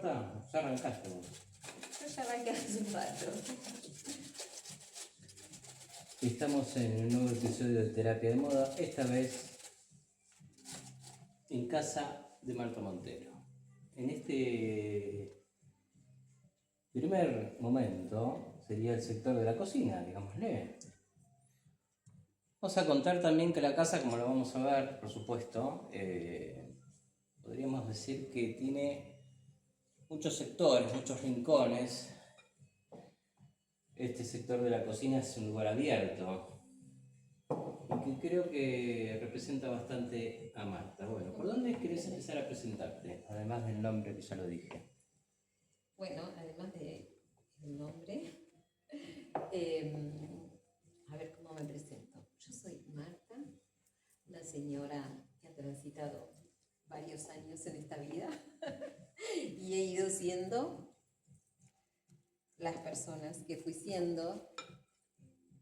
Marta? Ya arrancaste vos. Yo ya arranqué hace un rato. Estamos en un nuevo episodio de Terapia de Moda, esta vez en casa de Marta Montero. En este primer momento sería el sector de la cocina, digámosle. Vamos a contar también que la casa, como lo vamos a ver, por supuesto, podríamos decir que tiene muchos sectores, muchos rincones. Este sector de la cocina es un lugar abierto y que creo que representa bastante a Marta. Bueno, ¿por dónde querés empezar a presentarte? Además del nombre que ya lo dije. Bueno, además del nombre, a ver cómo me presento. Yo soy Marta, una señora que ha transitado varios años en esta vida y he ido siendo las personas que fui siendo,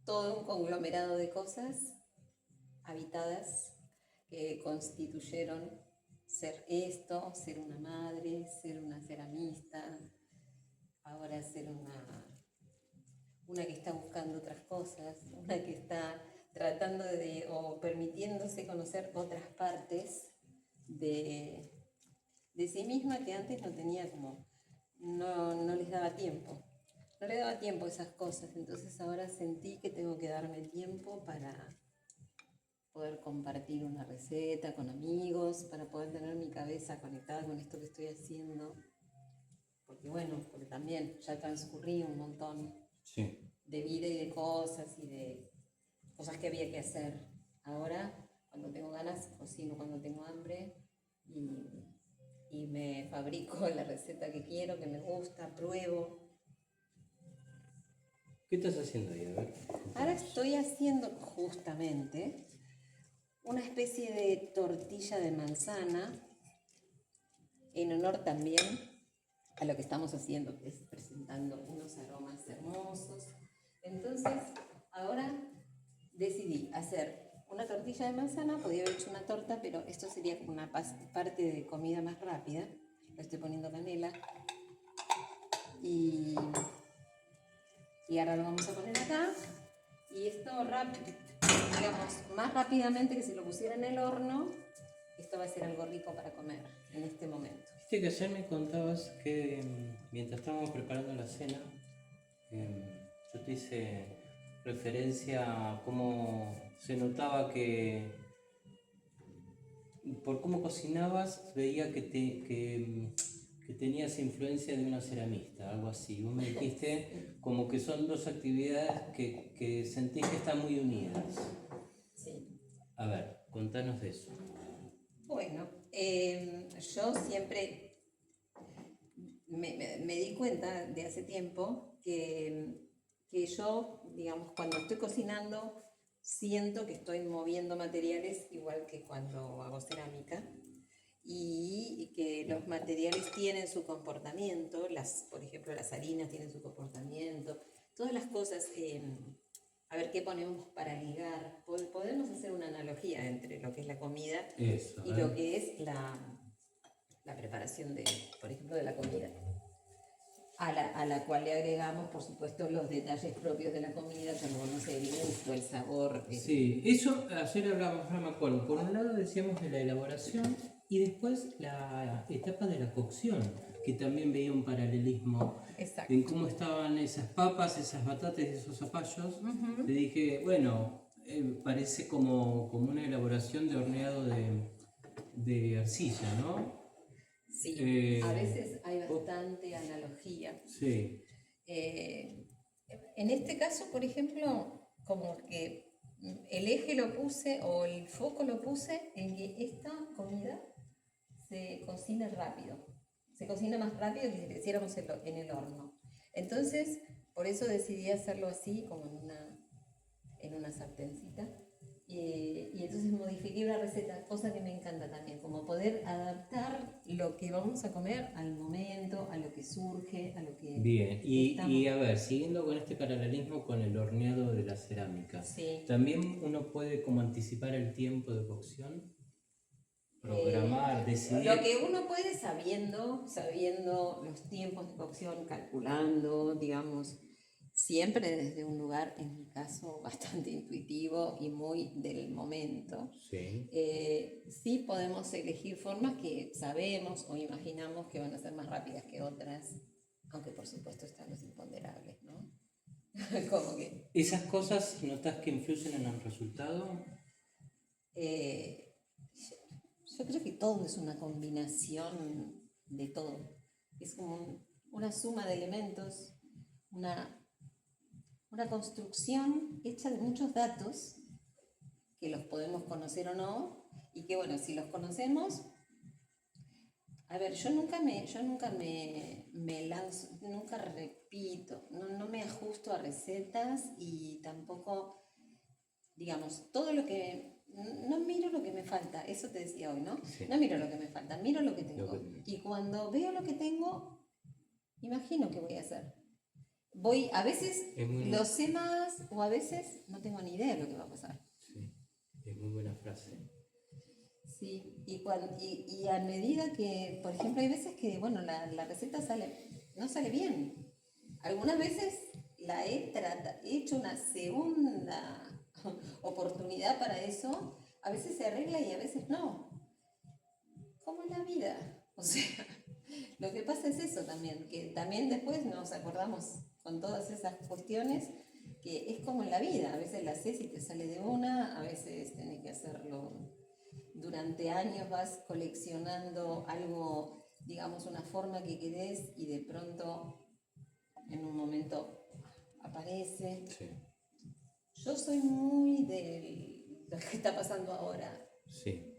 todo un conglomerado de cosas habitadas que constituyeron ser esto, ser una madre, ser una ceramista, ahora ser una que está buscando otras cosas, una que está tratando o permitiéndose conocer otras partes de sí misma que antes no tenía no les daba tiempo. No le daba tiempo a esas cosas, entonces ahora sentí que tengo que darme tiempo para poder compartir una receta con amigos, para poder tener mi cabeza conectada con esto que estoy haciendo. Porque también ya transcurrí un montón de vida y de cosas que había que hacer. Ahora, cuando tengo ganas, cocino cuando tengo hambre y me fabrico la receta que quiero, que me gusta, pruebo. ¿Qué estás haciendo ahí? A ver. Ahora estoy haciendo justamente una especie de tortilla de manzana en honor también a lo que estamos haciendo, que es presentando unos aromas hermosos. Entonces, ahora decidí hacer una tortilla de manzana, podía haber hecho una torta, pero esto sería como una parte de comida más rápida. Le estoy poniendo canela y ahora lo vamos a poner acá. Y esto más rápidamente que si lo pusiera en el horno, esto va a ser algo rico para comer en este momento. Viste que ayer me contabas que mientras estábamos preparando la cena, yo te hice referencia a cómo se notaba que por cómo cocinabas veía que tenías influencia de una ceramista, algo así. Vos me dijiste como que son dos actividades que sentís que están muy unidas. Sí. A ver, contanos de eso. Bueno, yo siempre me di cuenta de hace tiempo que yo, digamos, cuando estoy cocinando, siento que estoy moviendo materiales igual que cuando hago cerámica y que los materiales tienen su comportamiento, por ejemplo, las harinas tienen su comportamiento, todas las cosas, a ver qué ponemos para ligar. Podemos hacer una analogía entre lo que es la comida y lo que es la preparación por ejemplo, de la comida. A la cual le agregamos, por supuesto, los detalles propios de la comida, como, no sé, el gusto, el sabor. Sí, eso ayer hablábamos, no me acuerdo. Por un lado decíamos de la elaboración y después la etapa de la cocción, que también veía un paralelismo. Exacto. En cómo estaban esas papas, esas batatas, esos zapallos. Le dije, bueno, parece como una elaboración de horneado de arcilla, ¿no? Sí, a veces hay bastante analogía. Sí. En este caso, por ejemplo, como que el eje lo puse o el foco lo puse en que esta comida se cocina rápido. Se cocina más rápido que si lo hiciéramos en el horno. Entonces, por eso decidí hacerlo así, como en una sartencita. Y entonces modifiqué la receta, cosa que me encanta también, como poder adaptar lo que vamos a comer al momento, a lo que surge, a lo que... Bien, y a ver, siguiendo con este paralelismo con el horneado de la cerámica, Sí. ¿también uno puede como anticipar el tiempo de cocción? Programar, decidir. Lo que uno puede sabiendo los tiempos de cocción, calculando, digamos, siempre desde un lugar, en mi caso, bastante intuitivo y muy del momento. Sí. Sí podemos elegir formas que sabemos o imaginamos que van a ser más rápidas que otras, aunque por supuesto están los imponderables, ¿no? Como que... ¿Esas cosas notas que influyen en el resultado? eh, yo creo que todo es una combinación de todo. Es como una suma de elementos, una construcción hecha de muchos datos que los podemos conocer o no, y que bueno, si los conocemos, a ver, yo nunca me lanzo, nunca repito, no me ajusto a recetas y tampoco, digamos, todo lo que, no miro lo que me falta, eso te decía hoy, ¿no? Sí. No miro lo que me falta, miro lo que tengo. Lo que- Y cuando veo lo que tengo, imagino qué voy a hacer. A veces Es muy- lo sé más o a veces no tengo ni idea de lo que va a pasar. Sí, es muy buena frase. Sí, y a medida que, por ejemplo, hay veces que, bueno, la receta no sale bien. Algunas veces he hecho una segunda oportunidad para eso, a veces se arregla y a veces no. Como en la vida. O sea, lo que pasa es eso también, que también después nos acordamos con todas esas cuestiones, que es como en la vida, a veces la haces y te sale de una, a veces tenés que hacerlo. Durante años vas coleccionando algo, digamos, una forma que querés y de pronto en un momento aparece. Sí. Yo soy muy de lo que está pasando ahora. Sí.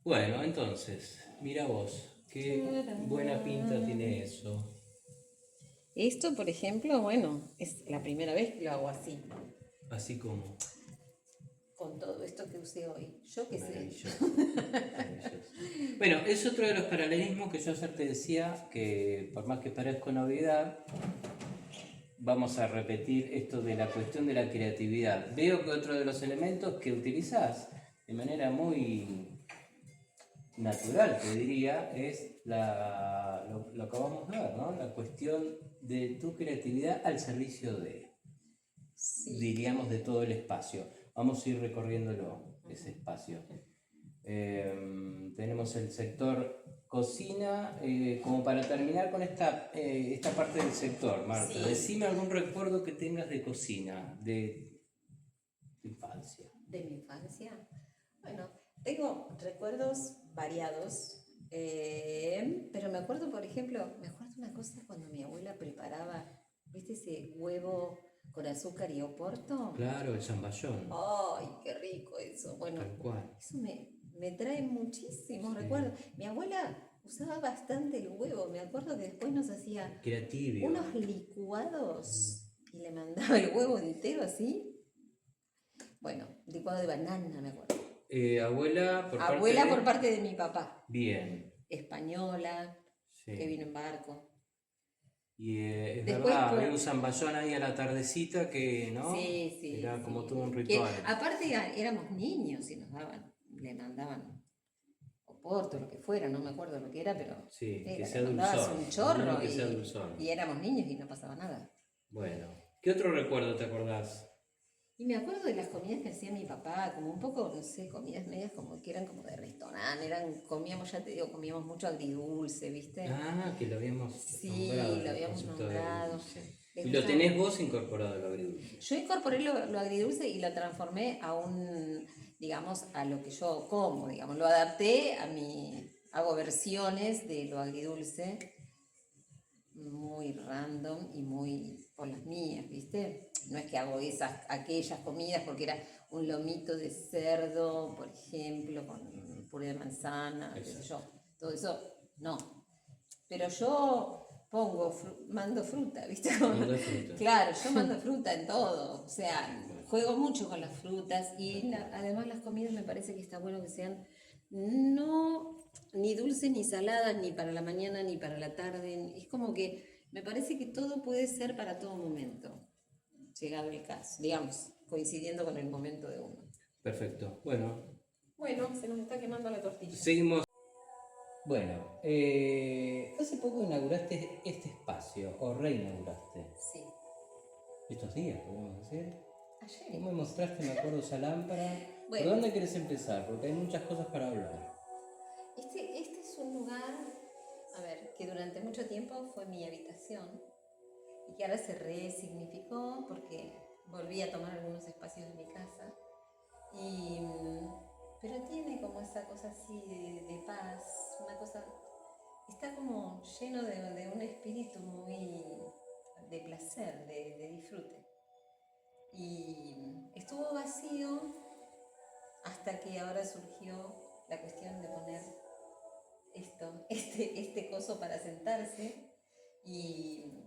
Bueno, entonces, mira vos, qué buena pinta tiene eso. Esto, por ejemplo, bueno, es la primera vez que lo hago así, Así como con todo esto que usé hoy. Yo qué sé. maravilloso. Maravilloso. Bueno, es otro de los paralelismos que yo ayer te decía, que por más que parezca novedad, vamos a repetir esto de la cuestión de la creatividad. Veo que otro de los elementos que utilizás de manera muy natural, te diría, es lo que vamos a ver, ¿no? La cuestión de tu creatividad al servicio de, Sí. diríamos, de todo el espacio. Vamos a ir recorriéndolo, ese espacio. Tenemos el sector cocina, como para terminar con esta parte del sector, Marta. Sí. Decime algún recuerdo que tengas de cocina, de tu infancia. De mi infancia. Bueno, tengo recuerdos variados, pero me acuerdo, por ejemplo, una cosa cuando mi abuela preparaba, ¿viste ese huevo con azúcar y oporto? Claro, el zamballón. ¡Ay, qué rico eso! Bueno, Tal cual. eso me trae muchísimos Sí. recuerdos. Mi abuela usaba bastante el huevo, me acuerdo que después nos hacía Creativo. unos licuados y le mandaba el huevo entero así. Bueno, licuado de banana, me acuerdo. Abuela Abuela por parte de mi papá, Bien. española, Sí. que vino en barco. Y es Después, verdad, pues- había un zamballón ahí a la tardecita que, ¿no? Sí. Era sí. como todo un Que, ritual. aparte éramos niños y le mandaban oporto, lo que fuera, no me acuerdo lo que era, pero Sí, que le sea mandabas dulzón. un chorro Que sea dulzón. y éramos niños y no pasaba nada. Bueno, ¿qué otro recuerdo te acordás? Y me acuerdo de las comidas que hacía mi papá, como un poco, no sé, comidas medias como que eran como de restaurante, comíamos, ya te digo, comíamos mucho agridulce, ¿viste? Ah, que lo habíamos Sí, nombrado. lo el habíamos concepto de nombrado. agridulce. Les Y lo gustaba- tenés vos incorporado el agridulce. Yo incorporé lo agridulce y lo transformé digamos, a lo que yo como, digamos, lo adapté hago versiones de lo agridulce muy random y muy por las mías, ¿viste? No es que hago aquellas comidas porque era un lomito de cerdo, por ejemplo, con puré de manzana, qué sé yo, todo eso, no. Pero yo mando fruta, ¿viste? Mando fruta. Claro, yo mando fruta en todo, o sea, juego mucho con las frutas y además las comidas me parece que está bueno que sean ni dulces ni saladas, ni para la mañana ni para la tarde, es como que me parece que todo puede ser para todo momento. llegado el caso, digamos, coincidiendo con el momento de uno. Perfecto. Bueno, Bueno, se nos está quemando la tortilla. seguimos. Bueno, hace poco inauguraste este espacio, o reinauguraste, Sí. estos días, podemos decir. Ayer. ¿Cómo me mostraste, me acuerdo, esa lámpara? ¿Por Bueno. dónde querés empezar? Porque hay muchas cosas para hablar. Este es un lugar, a ver, que durante mucho tiempo fue mi habitación y que ahora se resignificó porque volví a tomar algunos espacios de mi casa. Pero tiene como esa cosa así de paz, una cosa, está como lleno de un espíritu muy de placer, de disfrute. Y estuvo vacío hasta que ahora surgió la cuestión de poner este coso para sentarse y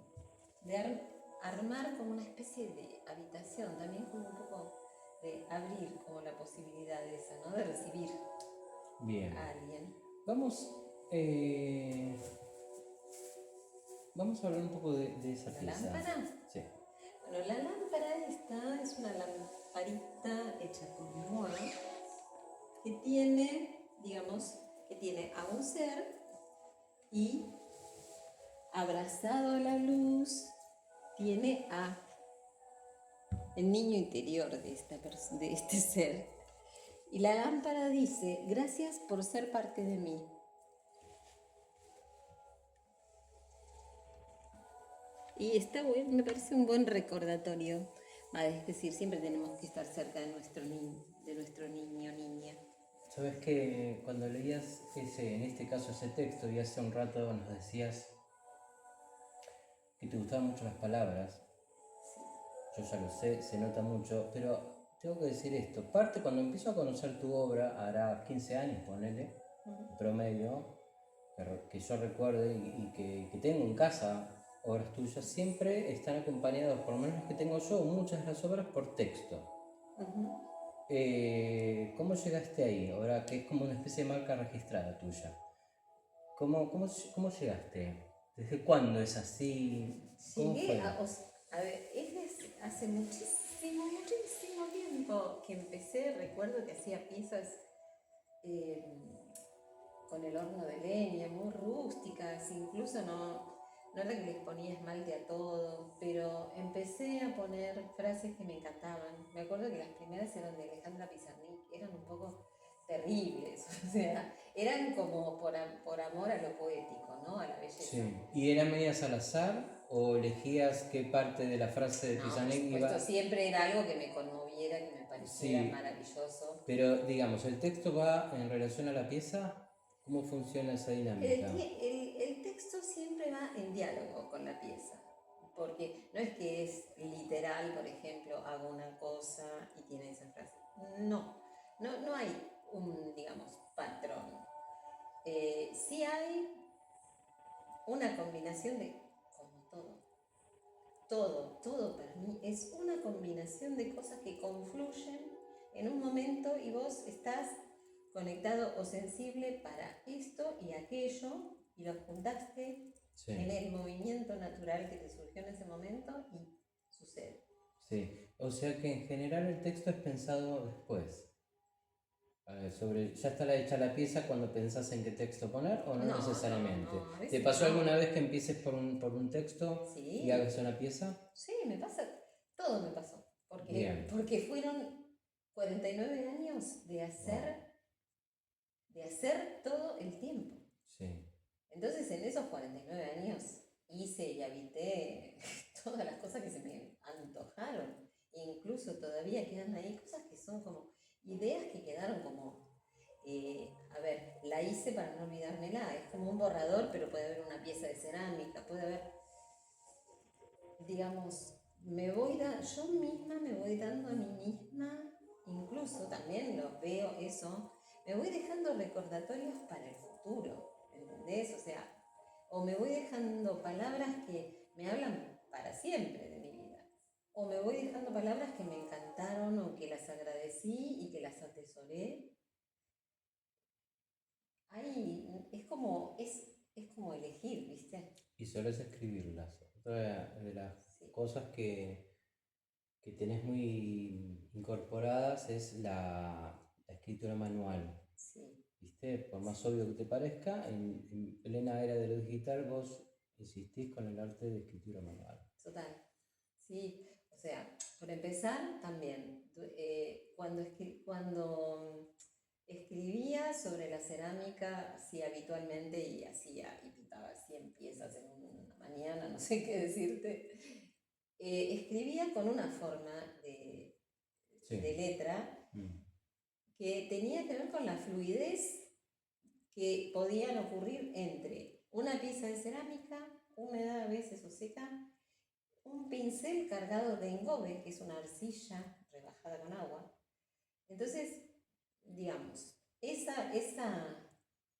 de armar como una especie de habitación, también como un poco de abrir como la posibilidad de esa, ¿no? De recibir Bien. a alguien. Vamos a hablar un poco de esa ¿La pieza. lámpara? Sí. Bueno, la lámpara esta es una lamparita hecha con mora que tiene, digamos, que tiene a un ser y abrazado a la luz tiene a el niño interior de este ser. Y la lámpara dice, gracias por ser parte de mí. Y está bueno, me parece un buen recordatorio. Es decir, siempre tenemos que estar cerca de nuestro niño, niña. Sabes que cuando leías en este caso ese texto y hace un rato nos decías que te gustaban mucho las palabras, yo ya lo sé, se nota mucho, pero tengo que decir esto, parte cuando empiezo a conocer tu obra, hará 15 años, ponele, promedio, que yo recuerde y que tengo en casa obras tuyas, siempre están acompañados, por lo menos las que tengo yo, muchas de las obras por texto. ¿Cómo llegaste ahí? Ahora que es como una especie de marca registrada tuya. ¿Cómo llegaste? ¿Desde cuándo es así? ¿Cómo Llegué fue? a ver, hace muchísimo, muchísimo tiempo que empecé, recuerdo que hacía piezas con el horno de leña, muy rústicas, incluso no era que les ponía esmalte a todo, pero empecé a poner frases que me encantaban. Me acuerdo que las primeras eran de Alejandra Pizarnik, eran un poco terribles, o sea, eran como por amor a lo poético, ¿no? A la belleza. Sí. ¿Y eran medias al azar o elegías qué parte de la frase de Pizarnik iba? Esto siempre era algo que me conmoviera, que me pareciera Sí, maravilloso. pero digamos, ¿el texto va en relación a la pieza? ¿Cómo funciona esa dinámica? El texto siempre va en diálogo con la pieza, porque no es que es literal, por ejemplo, hago una cosa y tiene esa frase. No hay un, digamos, patrón. Sí hay una combinación de, como todo para mí es una combinación de cosas que confluyen en un momento y vos estás conectado o sensible para esto y aquello y lo juntaste en el movimiento natural que te surgió en ese momento y sucede. Sí, o sea que en general el texto es pensado después. ¿Ya está hecha la pieza cuando pensás en qué texto poner o no necesariamente? ¿Te pasó alguna vez que empieces por un texto y hagas una pieza? Sí, me pasa, todo me pasó. Porque fueron 49 años de hacer todo el tiempo. Sí. Entonces en esos 49 años hice y habité todas las cosas que se me antojaron. Incluso todavía quedan ahí cosas que son como ideas que quedaron como, a ver, la hice para no olvidármela. Es como un borrador, pero puede haber una pieza de cerámica, puede haber, digamos, yo misma me voy dando a mí misma, incluso también lo veo eso, me voy dejando recordatorios para el futuro, ¿entendés? O sea, o me voy dejando palabras que me hablan para siempre de mi vida, o me voy dejando palabras que me encantaron o que las agradecí y que las atesoré. Ahí es como elegir, ¿viste? Y solés escribirlas. Otra de las cosas que que tenés muy incorporadas es la escritura manual. Sí. ¿Viste? Por más obvio que te parezca, en plena era de lo digital vos insistís con el arte de escritura manual. Total. Sí, o sea, por empezar, también, cuando escribía sobre la cerámica, así habitualmente, y pintaba 100 piezas en una mañana, no sé qué decirte, escribía con una forma Sí. de letra Mm. que tenía que ver con la fluidez que podían ocurrir entre una pieza de cerámica, húmeda a veces o seca, un pincel cargado de engobe, que es una arcilla rebajada con agua. Entonces, digamos, esa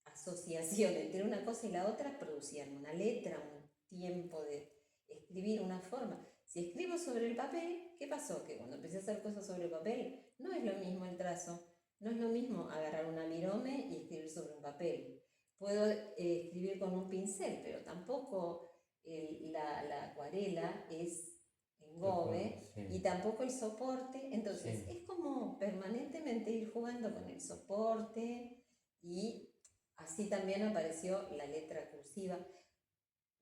asociación entre una cosa y la otra producían una letra, un tiempo de escribir, una forma. Si escribo sobre el papel, ¿qué pasó? Que cuando empecé a hacer cosas sobre el papel, no es lo mismo el trazo, no es lo mismo agarrar una virome y escribir sobre un papel. Puedo escribir con un pincel, pero tampoco la acuarela es engobe, Sí. y tampoco el soporte. Entonces Sí. es como permanentemente ir jugando con el soporte, y así también apareció la letra cursiva.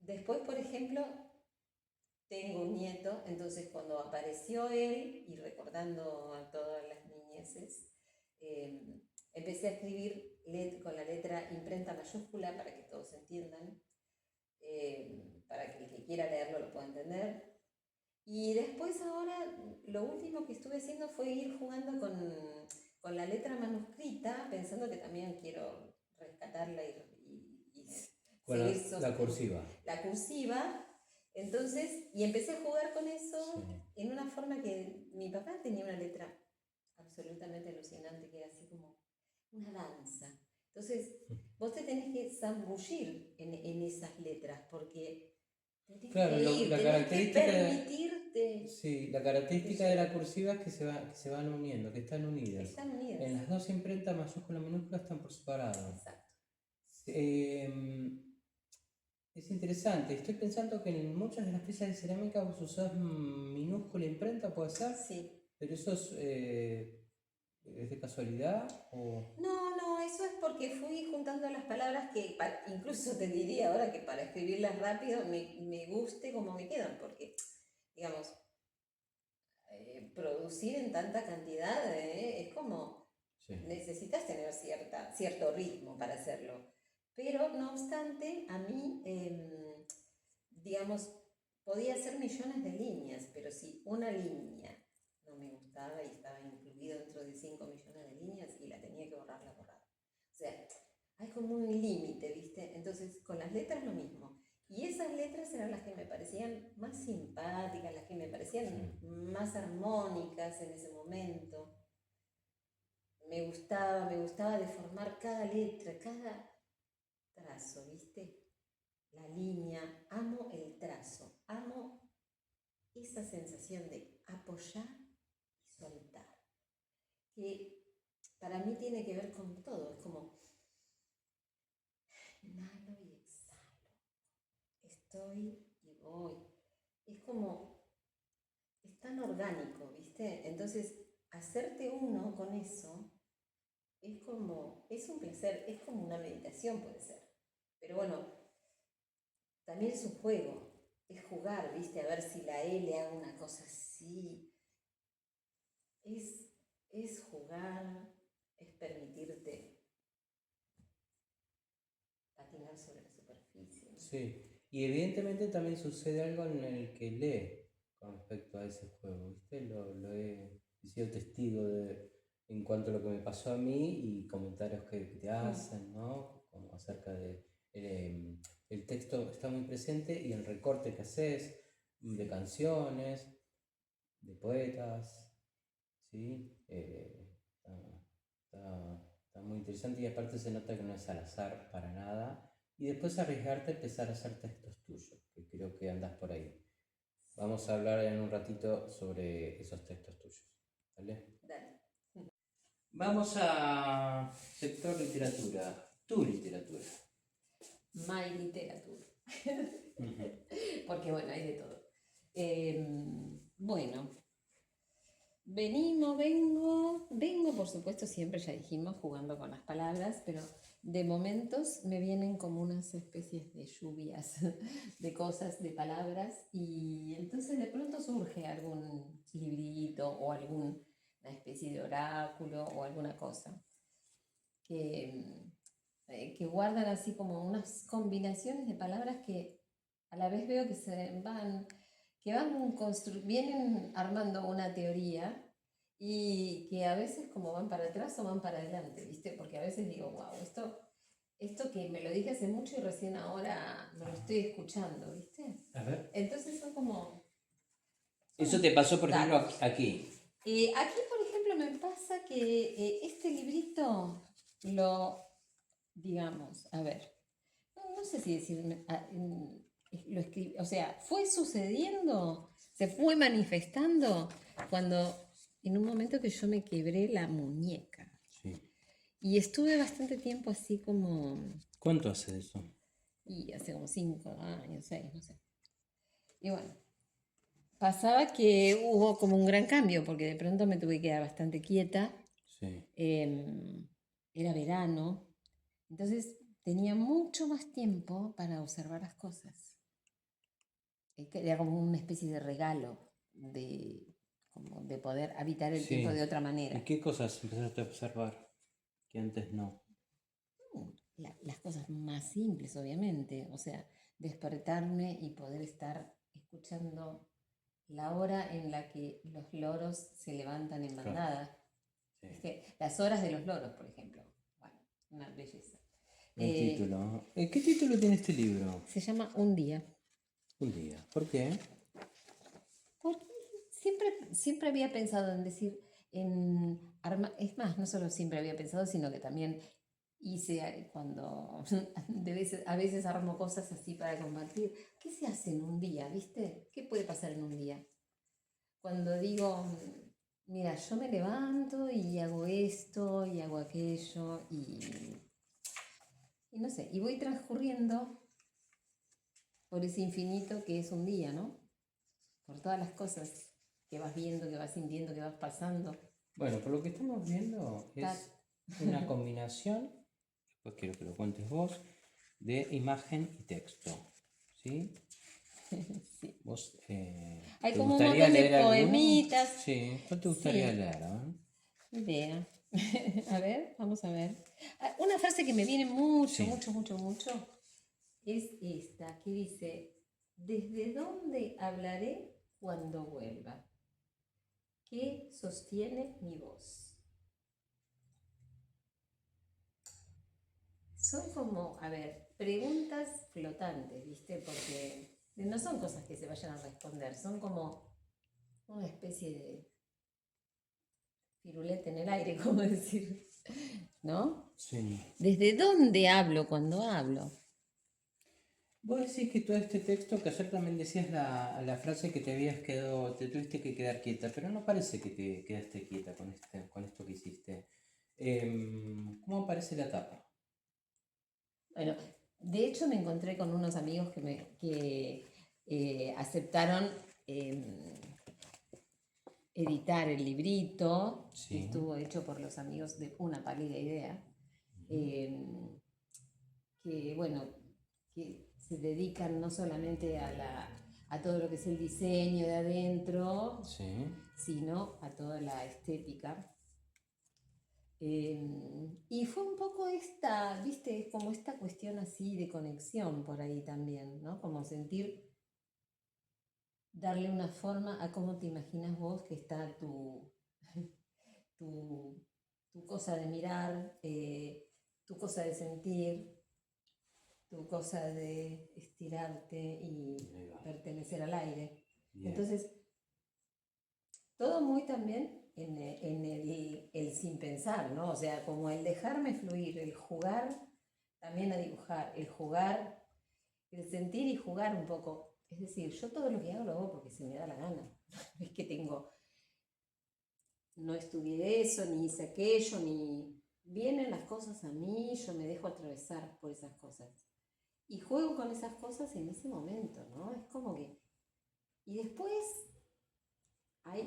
Después, por ejemplo, tengo un nieto, entonces cuando apareció él, y recordando a todas las niñeces, empecé a escribir con la letra imprenta mayúscula para que todos entiendan, para que el que quiera leerlo lo pueda entender. Y después ahora lo último que estuve haciendo fue ir jugando con la letra manuscrita, pensando que también quiero rescatarla y Bueno, seguir la cursiva. la cursiva. Entonces, y empecé a jugar con eso Sí. en una forma que mi papá tenía una letra absolutamente alucinante, que era así como una danza. Entonces, vos te tenés que zambullir en esas letras, porque tenés Claro, que ir, la tenés que característica permitirte. sí, la característica de la cursiva es que se van uniendo, que están unidas. Están unidas. En las dos imprentas mayúscula y minúscula están por separado. Exacto. Es interesante, estoy pensando que en muchas de las piezas de cerámica vos usás minúscula imprenta, ¿puede ser? Sí. Pero eso ¿es de casualidad? O... No, eso es porque fui juntando las palabras que, incluso te diría ahora que para escribirlas rápido me guste como me quedan, porque, digamos, producir en tanta cantidad es como, Sí. necesitas tener cierto ritmo para hacerlo. Pero no obstante, a mí, digamos, podía hacer millones de líneas, pero si una línea no me gustaba y estaba incluido dentro de 5 millones de líneas y la tenía que borrar, la borraba. O sea, hay como un límite, ¿viste? Entonces, con las letras lo mismo. Y esas letras eran las que me parecían más simpáticas, las que me parecían más armónicas en ese momento. Me gustaba deformar cada letra, cada trazo, ¿viste? La línea, amo el trazo, amo esa sensación de apoyar y soltar, que para mí tiene que ver con todo, es como inhalo y exhalo, estoy y voy, es como, es tan orgánico, ¿viste? Entonces, hacerte uno con eso es como, es un placer, es como una meditación puede ser, pero bueno, también es un juego, es jugar, ¿viste? A ver si la L haga una cosa así. Es jugar, es permitirte patinar sobre la superficie, ¿no? Sí, y evidentemente también sucede algo en el que lee con respecto a ese juego, ¿viste? Lo he sido testigo en cuanto a lo que me pasó a mí y comentarios que te hacen, ¿no? Como acerca de... el texto está muy presente y el recorte que haces de canciones, de poetas, ¿sí? Está muy interesante y aparte se nota que no es al azar para nada. Y después arriesgarte a empezar a hacer textos tuyos, que creo que andas por ahí. Vamos a hablar en un ratito sobre esos textos tuyos. ¿Vale? Dale. Vamos a sector literatura. Tu literatura. My literatura. Porque bueno, hay de todo. Bueno, vengo, por supuesto, siempre ya dijimos, jugando con las palabras, pero de momentos me vienen como unas especies de lluvias de cosas, de palabras, y entonces de pronto surge algún librito o alguna especie de oráculo o alguna cosa que, que guardan así como unas combinaciones de palabras que a la vez veo que vienen armando una teoría y que a veces como van para atrás o van para adelante, ¿viste? Porque a veces digo, wow, esto que me lo dije hace mucho y recién ahora me lo estoy escuchando, ¿viste? A ver. Entonces son como... Eso te pasó, por ejemplo, datos. aquí. Aquí, por ejemplo, me pasa que este librito digamos, a ver, no sé si decir, lo escribí, o sea, fue sucediendo, se fue manifestando cuando, en un momento que yo me quebré la muñeca. Sí. Y estuve bastante tiempo así como, ¿Cuánto hace de eso? y hace como 5 años, 6, no sé. Y bueno, pasaba que hubo como un gran cambio, porque de pronto me tuve que quedar bastante quieta. Sí. Era verano, entonces tenía mucho más tiempo para observar las cosas. Era como una especie de regalo como de poder habitar el tiempo de Sí. otra ¿Y manera. qué cosas empezaste a observar que antes no? Las cosas más simples, obviamente. O sea, despertarme y poder estar escuchando la hora en la que los loros se levantan en Claro. bandada. Sí. Las horas de los loros, por ejemplo. Bueno, una belleza. El título. ¿Qué título tiene este libro? Se llama Un día. Un día. ¿Por qué? Porque siempre había pensado en decir, es más, no solo siempre había pensado, sino que también hice cuando a veces armo cosas así para compartir. ¿Qué se hace en un día, viste? ¿Qué puede pasar en un día? Cuando digo, mira, yo me levanto y hago esto y hago aquello y no sé, y voy transcurriendo por ese infinito que es un día, ¿no? Por todas las cosas que vas viendo, que vas sintiendo, que vas pasando. Bueno, por lo que estamos viendo es una combinación, después quiero que lo cuentes vos, de imagen y texto. ¿Sí? Sí. ¿Vos Hay te como un gustaría montón de leer alguno? poemitas. Sí. ¿Cuál te gustaría Sí, leer? idea. A ver, vamos a ver. Una frase que me viene mucho, Sí. mucho, mucho, mucho es esta, que dice, ¿desde dónde hablaré cuando vuelva? ¿Qué sostiene mi voz? Son como, a ver, preguntas flotantes, ¿viste? Porque no son cosas que se vayan a responder, son como una especie de firulete en el aire, como decir, ¿no? Sí. ¿Desde dónde hablo cuando hablo? Vos decís que todo este texto, que ayer también decías la frase que te habías quedado, te tuviste que quedar quieta, pero no parece que te quedaste quieta con esto que hiciste. ¿Cómo aparece la tapa? Bueno, de hecho me encontré con unos amigos que aceptaron editar el librito, que Sí. estuvo hecho por los amigos de Una Pálida Idea, que bueno, que se dedican no solamente a todo lo que es el diseño de adentro, Sí. sino a toda la estética. Y fue un poco esta, viste, como esta cuestión así de conexión por ahí también, ¿no? Como darle una forma a cómo te imaginas vos que está tu, tu cosa de mirar, tu cosa de sentir, tu cosa de estirarte y Ahí va. pertenecer al aire. Bien. Entonces, todo muy también en el sin pensar, ¿no? O sea, como el dejarme fluir, el jugar también a dibujar, el jugar, el sentir y jugar un poco. Es decir, yo todo lo que hago lo hago porque se me da la gana. No es que no estudié eso, ni hice aquello, ni... Vienen las cosas a mí, yo me dejo atravesar por esas cosas. Y juego con esas cosas en ese momento, ¿no? Es como que... Y después,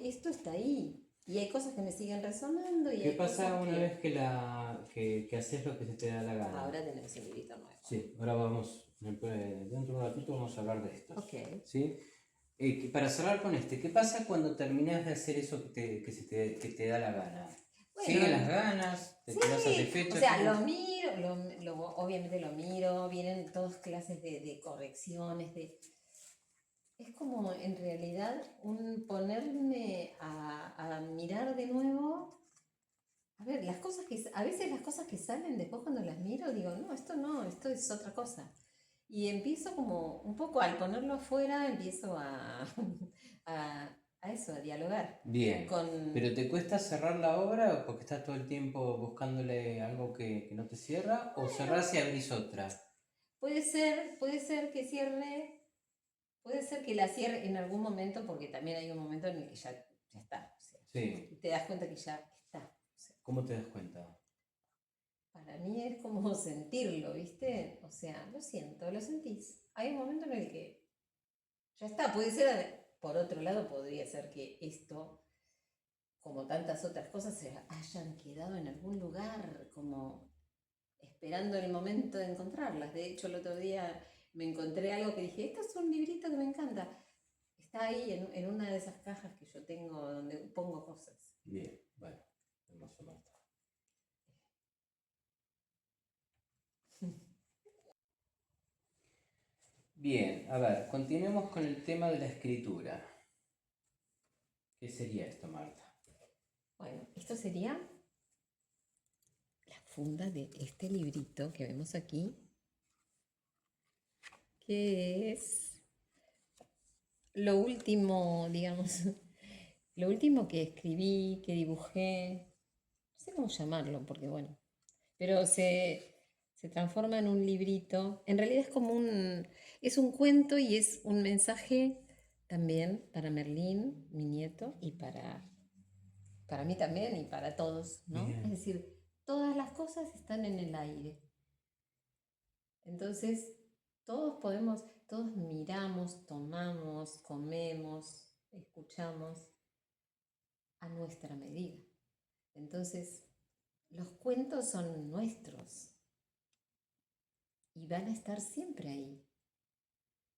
esto está ahí. Y hay cosas que me siguen resonando y ¿Qué hay pasa cosas una que... vez que haces lo que se te da la gana? Ahora tenemos un librito nuevo. Sí, ahora vamos, dentro de un ratito vamos a hablar de estos. Ok. ¿Sí? Para cerrar con este, ¿qué pasa cuando terminas de hacer eso que te da la gana? Bueno, ¿Siguen las ganas? ¿Te quedas sí, satisfecha? o sea, ¿Cómo? lo miro, obviamente lo miro, vienen todas clases de correcciones, es como en realidad un ponerme a mirar de nuevo, a ver, a veces las cosas que salen después cuando las miro, digo, no, esto es otra cosa. Y empiezo como un poco al ponerlo afuera, empiezo a eso, a dialogar. Bien, Con, ¿pero te cuesta cerrar la obra porque estás todo el tiempo buscándole algo que no te cierra? ¿O cerrás y abrís otra? puede ser que cierre. Puede ser que la cierre en algún momento, porque también hay un momento en el que ya está. O sea, Sí, te das cuenta que ya está. O sea, ¿cómo te das cuenta? para mí es como sentirlo, ¿viste? O sea, lo siento, lo sentís. Hay un momento en el que ya está. Puede ser, por otro lado, podría ser que esto, como tantas otras cosas, se hayan quedado en algún lugar, como esperando el momento de encontrarlas. De hecho, el otro día me encontré algo que dije, esto es un librito que me encanta. Está ahí en una de esas cajas que yo tengo donde pongo cosas. Bien, bueno, hermoso Marta. Bien, a ver, continuemos con el tema de la escritura. ¿Qué sería esto, Marta? Bueno, esto sería la funda de este librito que vemos aquí, que es lo último, digamos, lo último que escribí, que dibujé, no sé cómo llamarlo, porque bueno, pero se transforma en un librito. En realidad es un cuento y es un mensaje también para Merlín, mi nieto, y para mí también y para todos, ¿no? Es Bien, decir, todas las cosas están en el aire. Entonces, todos miramos, tomamos, comemos, escuchamos a nuestra medida. Entonces, los cuentos son nuestros y van a estar siempre ahí.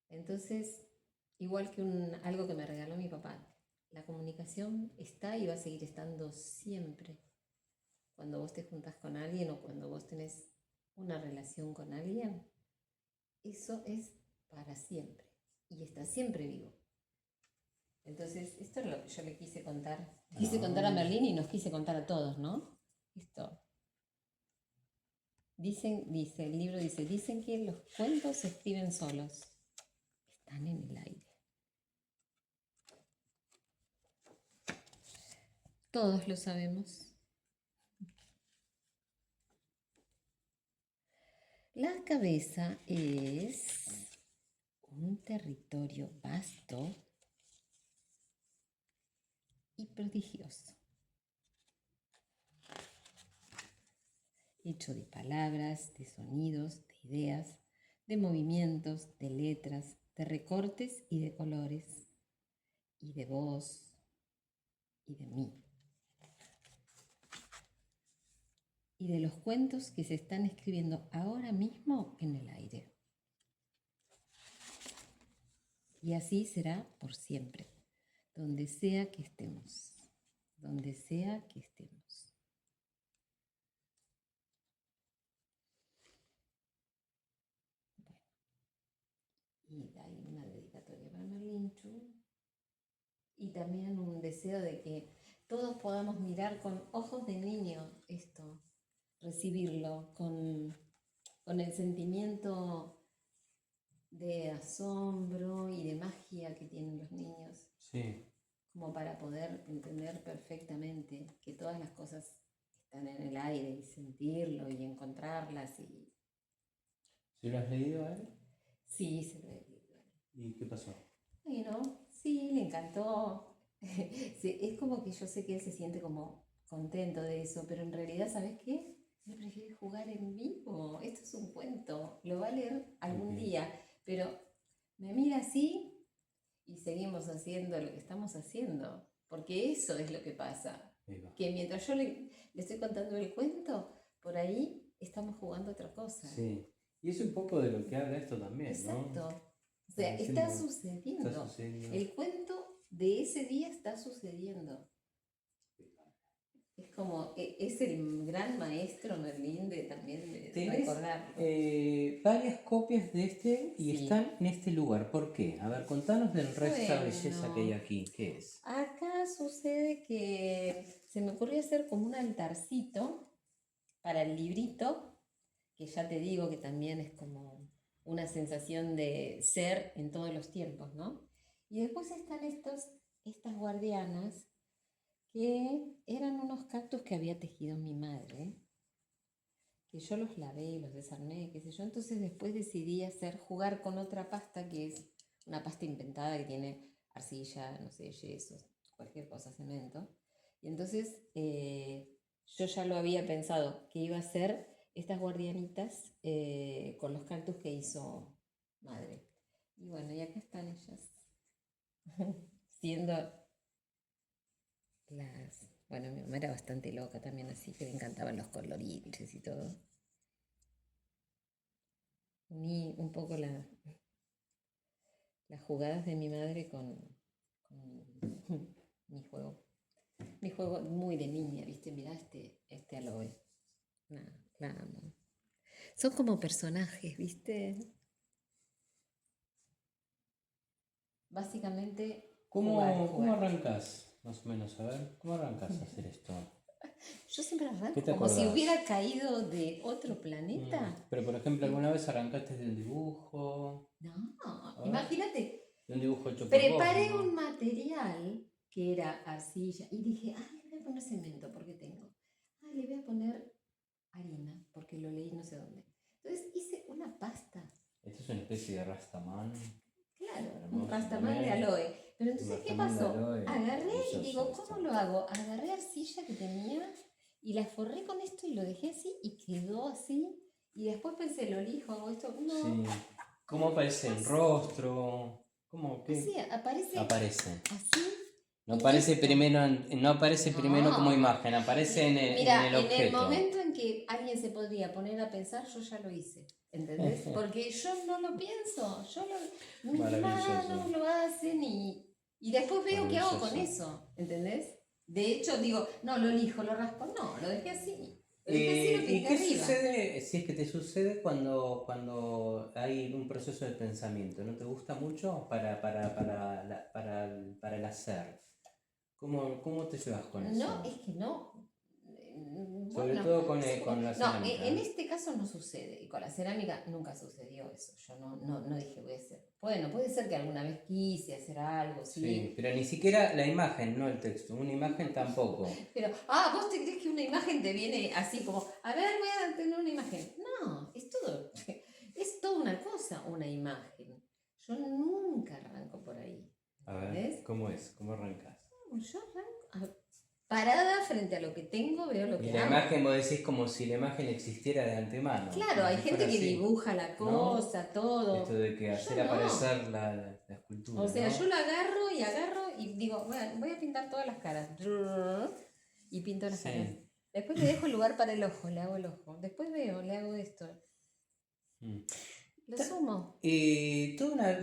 Entonces, igual que algo que me regaló mi papá, la comunicación está y va a seguir estando siempre. Cuando vos te juntas con alguien o cuando vos tenés una relación con alguien, eso es para siempre y está siempre vivo. Entonces, esto es lo que yo le quise contar. Quise contar a Merlín y nos quise contar a todos, ¿no? Esto. El libro dice, dicen que los cuentos se escriben solos, están en el aire. Todos lo sabemos. La cabeza es un territorio vasto y prodigioso, hecho de palabras, de sonidos, de ideas, de movimientos, de letras, de recortes y de colores, y de voz y de mí, y de los cuentos que se están escribiendo ahora mismo en el aire. Y así será por siempre, donde sea que estemos, donde sea que estemos. Bueno, y hay una dedicatoria para Merlinchu y también un deseo de que todos podamos mirar con ojos de niño esto, recibirlo con el sentimiento de asombro y de magia que tienen los niños, sí. como para poder entender perfectamente que todas las cosas están en el aire y sentirlo y encontrarlas. Y ¿Sí lo has leído a él? sí, se lo he leído. ¿Y qué pasó? Bueno, sí, le encantó. Sí, es como que yo sé que él se siente como contento de eso, pero en realidad, ¿sabes qué? Él prefiere jugar en vivo. Esto es un cuento, lo va a leer algún Ok. día, pero me mira así y seguimos haciendo lo que estamos haciendo, porque eso es lo que pasa. Ahí va. Que mientras yo le estoy contando el cuento, por ahí estamos jugando otra cosa. Sí. Y es un poco de lo que habla esto también, Exacto. ¿no? O sea, Diciendo, está sucediendo. está sucediendo. El cuento de ese día está sucediendo. Es como, es el gran maestro Merlín también de Tenés recordarlo. varias copias de este y Sí. están en este lugar. ¿Por qué? A ver, contanos del resto de Bueno. belleza que hay aquí. ¿Qué es? Acá sucede que se me ocurrió hacer como un altarcito para el librito, que ya te digo que también es como una sensación de ser en todos los tiempos, ¿no? Y después están estas guardianas que eran unos cactus que había tejido mi madre, que yo los lavé, los desarmé, qué sé yo. Entonces después decidí jugar con otra pasta que es una pasta inventada que tiene arcilla, no sé, yeso, cualquier cosa, cemento. Y entonces yo ya lo había pensado que iba a hacer estas guardianitas con los cactus que hizo madre. Y bueno, y acá están ellas siendo las... Bueno, mi mamá era bastante loca también, así que le encantaban los coloriches y todo. Uní un poco las jugadas de mi madre con mi juego. Mi juego muy de niña, ¿viste? Mirá este aloe. La amo. Son como personajes, ¿viste? Básicamente, ¿Cómo jugar. arrancas? Más o menos, a ver, ¿cómo arrancas a hacer esto? Yo siempre ¿Qué arranco te como si acordás? hubiera caído de otro planeta. Pero por ejemplo, ¿alguna vez arrancaste de un dibujo? No, ver. imagínate, De un dibujo hecho por vos, preparé ¿no? un material que era arcilla y dije, ay, le voy a poner cemento porque tengo. Ay, le voy a poner harina porque lo leí no sé dónde. Entonces hice una pasta. Esto es una especie de rastaman. Claro, Hermoso un rastamán de también. aloe. Pero entonces, ¿qué Rastamán de pasó? aloe, Agarré y precioso digo, esto. ¿cómo lo hago? Agarré arcilla que tenía y la forré con esto y lo dejé así y quedó así. Y después pensé, lo elijo, hago esto. No, Sí. ¿Cómo aparece el rostro? ¿Cómo qué? así aparece Aparece. así. No y aparece listo. no aparece primero como No. imagen, aparece en Mira, el en el objeto. momento en que alguien se podría poner a pensar, yo ya lo hice. ¿Entendés? Porque yo no lo pienso. Mis Maravilloso. manos lo hacen y después veo qué hago con Maravilloso. eso. ¿Entendés? De hecho, digo, no, lo elijo, lo raspo. No, lo dejé así. Lo dejé así y lo ¿Y pinté qué arriba. sucede, si es que te sucede cuando hay un proceso de pensamiento? ¿No te gusta mucho para el hacer? ¿Cómo te llevas con eso? No, es que no. Sobre Bueno, todo con la no, cerámica. en este caso no sucede. Y con la cerámica nunca sucedió eso. Yo no dije voy a hacer. Bueno, puede ser que alguna vez quise hacer algo, sí. Sí, pero ni siquiera la imagen, no el texto. Una imagen tampoco. Pero, ¿vos te crees que una imagen te viene así como, a ver, voy a tener una imagen? No, es toda una cosa, una imagen. Yo nunca arranco por ahí. A ver, ¿Ves? ¿cómo es? ¿Cómo arrancas? Yo arranco parada frente a lo que tengo, veo lo Y que la hago. imagen, vos decís como si la imagen existiera de antemano. Claro, hay gente que dibuja la cosa, todo. Esto de que hacer Yo no. aparecer la escultura. O sea, ¿no? yo lo agarro y digo, voy a pintar todas las caras. Y pinto las caras. Después le dejo el lugar para el ojo, le hago el ojo. Después veo, le hago esto. Lo sumo.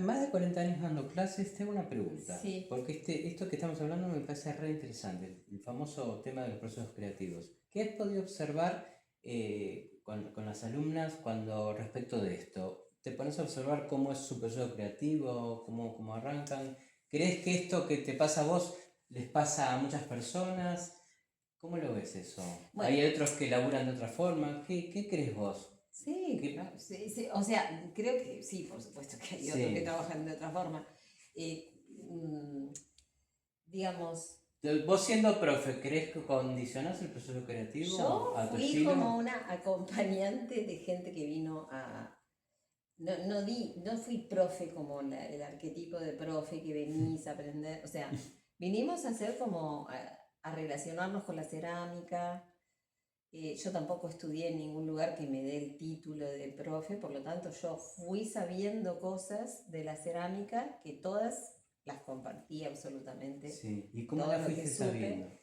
Más de 40 años dando clases, tengo una pregunta. Sí. Porque esto que estamos hablando me parece re interesante, el famoso tema de los procesos creativos. ¿Qué has podido observar con las alumnas respecto de esto? ¿Te pones a observar cómo es su proceso creativo, cómo arrancan? ¿Crees que esto que te pasa a vos les pasa a muchas personas? ¿Cómo lo ves eso? Bueno. ¿Hay otros que laburan de otra forma? ¿Qué crees vos? Sí, claro, sí, o sea, creo que sí, por supuesto que hay otros que trabajan de otra forma. Digamos... Vos siendo profe, ¿crees que condicionás el proceso creativo Yo a tu fui estilo? como una acompañante de gente que vino a... No fui profe como el arquetipo de profe que venís a aprender, o sea, vinimos a hacer como a relacionarnos con la cerámica. Yo tampoco estudié en ningún lugar que me dé el título de profe, por lo tanto yo fui sabiendo cosas de la cerámica que todas las compartí absolutamente. Sí. ¿Y cómo Todo la lo que fuiste supe. sabiendo?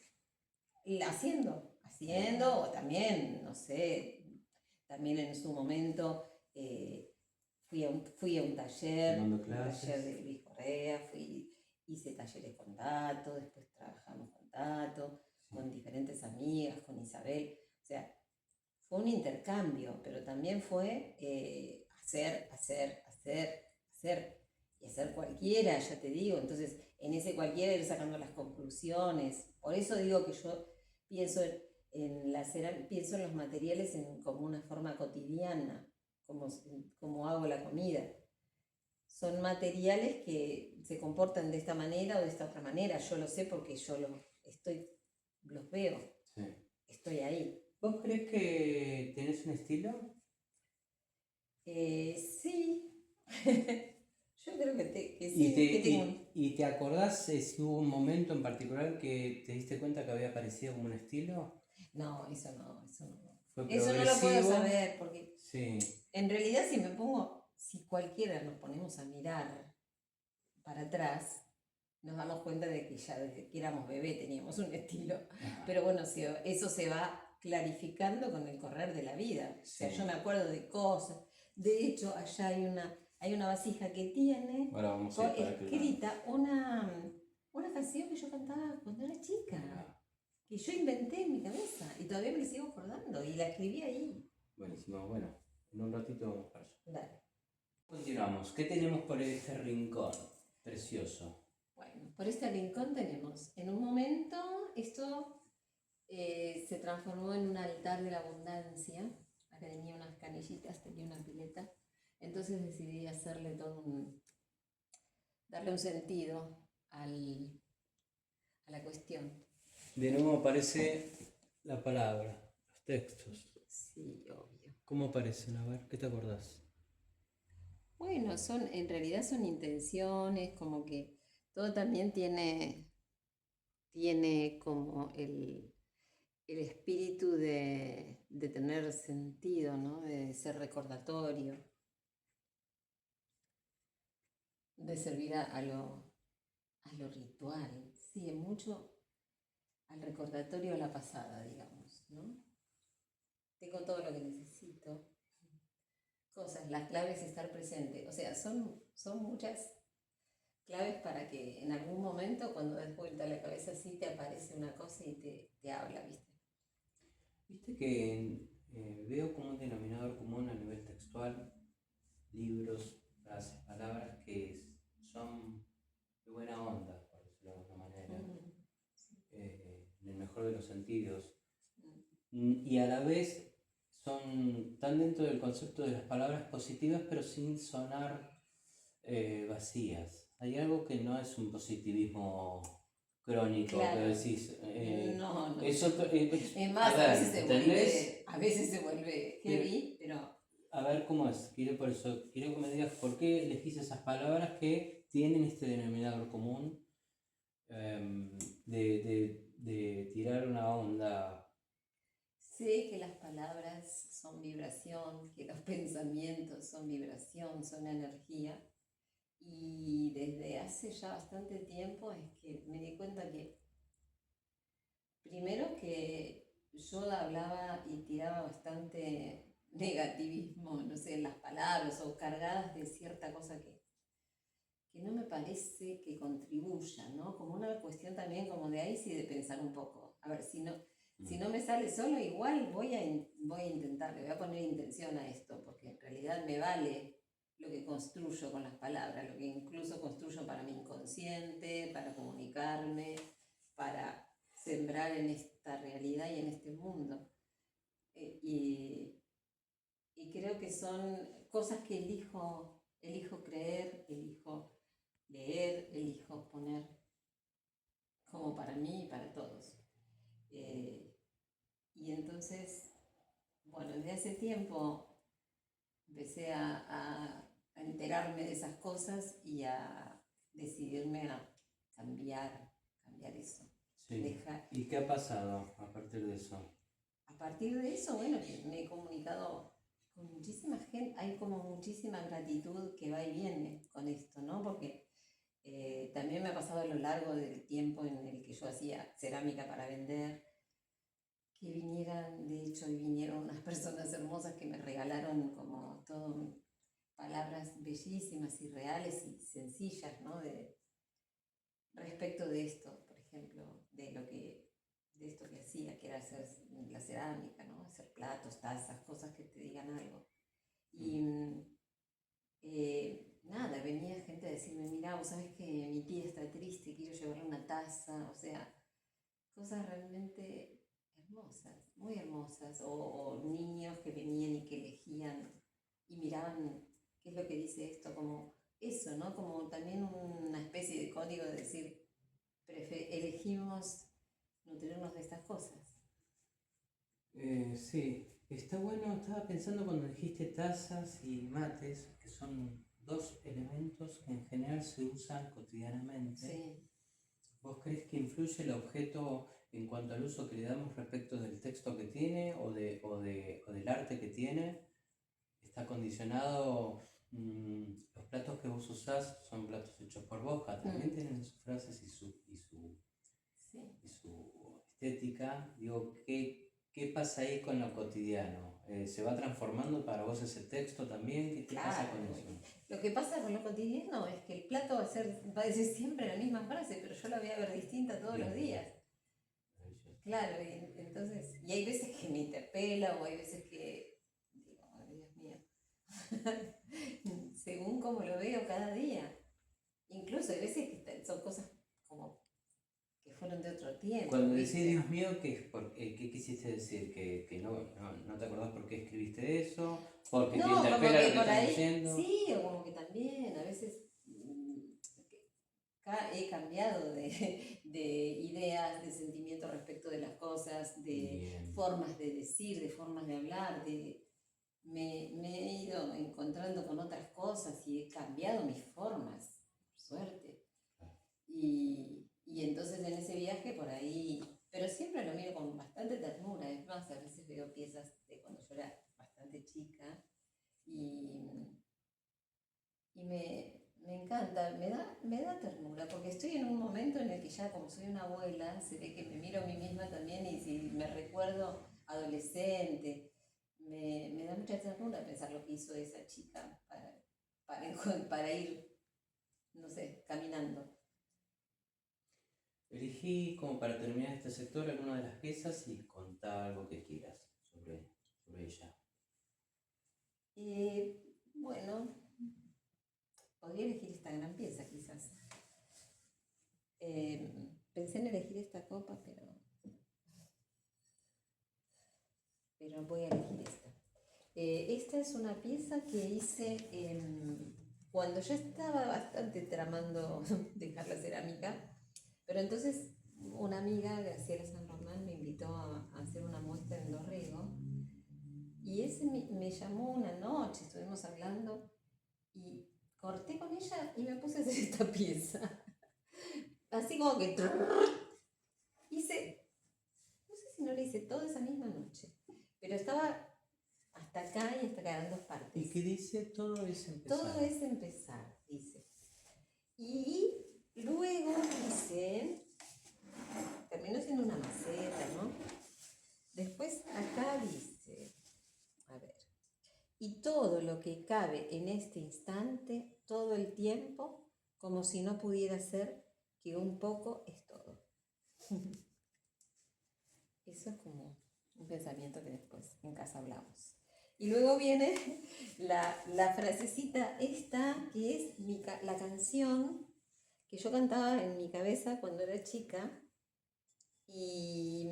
Y haciendo, o también, no sé, también en su momento fui a un taller, Tomando un clases. taller de Luis Correa, hice talleres con Tato, después trabajamos con Tato, con diferentes amigas, con Isabel, o sea, fue un intercambio, pero también fue hacer, y hacer cualquiera, ya te digo. Entonces, en ese cualquiera ir sacando las conclusiones. Por eso digo que yo pienso pienso en los materiales como una forma cotidiana, como hago la comida. Son materiales que se comportan de esta manera o de esta otra manera. Yo lo sé porque yo los veo, Sí. estoy ahí. ¿Vos crees que tenés un estilo? Sí, yo creo que sí, que tengo ¿Y te acordás si hubo un momento en particular que te diste cuenta que había aparecido como un estilo? No, eso no. ¿Fue Eso no lo puedo progresivo? saber porque Sí. en realidad si cualquiera nos ponemos a mirar para atrás, nos damos cuenta de que ya desde que éramos bebé teníamos un estilo. Pero bueno, eso se va clarificando con el correr de la vida. O sea, Sí. yo me acuerdo de cosas. De hecho, allá hay una vasija que tiene Ahora vamos a ir para aquel lado. escrita una canción que yo cantaba cuando era chica, que yo inventé en mi cabeza y todavía me la sigo acordando y la escribí ahí. Buenísimo, bueno, en un ratito vamos para allá. Dale. Continuamos. ¿Qué tenemos por este rincón? Precioso. Bueno, por este rincón tenemos, en un momento, esto se transformó en un altar de la abundancia. Acá tenía unas canillitas, tenía una pileta. Entonces decidí darle un sentido a la cuestión. De nuevo aparece la palabra, los textos. Sí, obvio. ¿Cómo aparecen? A ver, ¿qué te acordás? Bueno, en realidad son intenciones, como que todo también tiene como el espíritu de tener sentido, ¿no? De ser recordatorio, de servir a lo ritual, sí, mucho al recordatorio a la pasada, digamos, ¿no? Tengo todo lo que necesito, cosas, la clave es estar presente, o sea, son muchas claves para que en algún momento, cuando des vuelta la cabeza, sí te aparece una cosa y te habla, ¿viste? Viste que veo como un denominador común a nivel textual, libros, frases, palabras que son de buena onda, por decirlo de alguna manera, en el mejor de los sentidos, y a la vez están dentro del concepto de las palabras positivas, pero sin sonar vacías. Hay algo que no es un positivismo crónico, Claro. que decís. No. Es más, ver, a veces se vuelve heavy, pero... A ver cómo es. Quiero que me digas por qué elegís esas palabras que tienen este denominador común de tirar una onda. Sé que las palabras son vibración, que los pensamientos son vibración, son energía. Y desde hace ya bastante tiempo es que me di cuenta que, primero que yo hablaba y tiraba bastante negativismo, no sé, en las palabras o cargadas de cierta cosa que no me parece que contribuya, ¿no? Como una cuestión también como de ahí sí de pensar un poco. A ver, si no me sale solo, igual voy a intentar, le voy a poner intención a esto, porque en realidad me vale lo que construyo con las palabras, lo que incluso construyo para mi inconsciente, para comunicarme, para sembrar en esta realidad y en este mundo. Y creo que son cosas que elijo creer, elijo leer, elijo poner como para mí y para todos. Y entonces, bueno, desde hace tiempo empecé a enterarme de esas cosas y a decidirme a cambiar eso. Sí. ¿Y qué ha pasado a partir de eso? A partir de eso, bueno, que me he comunicado con muchísima gente, hay como muchísima gratitud que va y viene con esto, ¿no? Porque También me ha pasado a lo largo del tiempo en el que yo hacía cerámica para vender, que vinieran, de hecho, y vinieron unas personas hermosas que me regalaron como todo palabras bellísimas y reales y sencillas, ¿no? Respecto de esto, por ejemplo, de esto que hacía, que era hacer la cerámica, ¿no? Hacer platos, tazas, cosas que te digan algo. Y nada, venía gente a decirme, mira, vos sabés que mi tía está triste, quiero llevarle una taza, o sea, cosas realmente hermosas, muy hermosas, o niños que venían y que elegían y miraban qué es lo que dice esto, como eso, ¿no? Como también una especie de código de decir, elegimos nutrirnos de estas cosas. Sí, está bueno, estaba pensando cuando dijiste tazas y mates, que son dos elementos que en general se usan cotidianamente. Sí. ¿Vos crees que influye el objeto en cuanto al uso que le damos respecto del texto que tiene o del arte que tiene? ¿Está condicionado? Los platos que vos usás son platos hechos por vos, también tienen sus frases y su estética. Digo, ¿qué pasa ahí con lo cotidiano? ¿Se va transformando para vos ese texto también? ¿Qué pasa con eso? Lo que pasa con lo cotidiano es que el plato va a decir siempre la misma frase, pero yo la voy a ver distinta todos los días. Claro, y entonces, y hay veces que me interpela o hay veces que digo, "Ay, Dios mío", según como lo veo cada día. Incluso hay veces que son cosas como que fueron de otro tiempo. Cuando decís Dios mío, ¿qué quisiste decir? ¿Que no te acordás por qué escribiste eso? ¿Porque te No, como interpela que lo que por estás ahí, leyendo? sí, o como que también a veces he cambiado de ideas, de sentimientos respecto de las cosas, de Bien. formas de decir, de formas de hablar, me he ido encontrando con otras cosas y he cambiado mis formas, por suerte. Y entonces en ese viaje por ahí, pero siempre lo miro con bastante ternura, es más, a veces veo piezas de cuando yo era bastante chica y me encanta, me da ternura, porque estoy en un momento en el que ya como soy una abuela, se ve que me miro a mí misma también y si me recuerdo adolescente, me da mucha ternura pensar lo que hizo esa chica para ir, no sé, caminando. Elegí como para terminar este sector alguna de las piezas y contá algo que quieras sobre ella. Bueno, podría elegir esta gran pieza quizás. Pensé en elegir esta copa, pero voy a elegir esta. Esta es una pieza que hice cuando ya estaba bastante tramando dejar la cerámica, pero entonces una amiga, Graciela San Román, me invitó a hacer una muestra en Dorrego y ese me llamó una noche, estuvimos hablando y corté con ella y me puse a hacer esta pieza. Así como que hice, no sé si no la hice toda esa misma noche, pero estaba hasta acá y hasta acá eran dos partes. ¿Y qué dice? Todo es empezar. Todo es empezar, dice. Y luego dice, terminó siendo una maceta, ¿no? Después acá dice, a ver, y todo lo que cabe en este instante, todo el tiempo, como si no pudiera ser que un poco es todo. Eso es como un pensamiento que después en casa hablamos. Y luego viene la frasecita esta, que es la canción que yo cantaba en mi cabeza cuando era chica y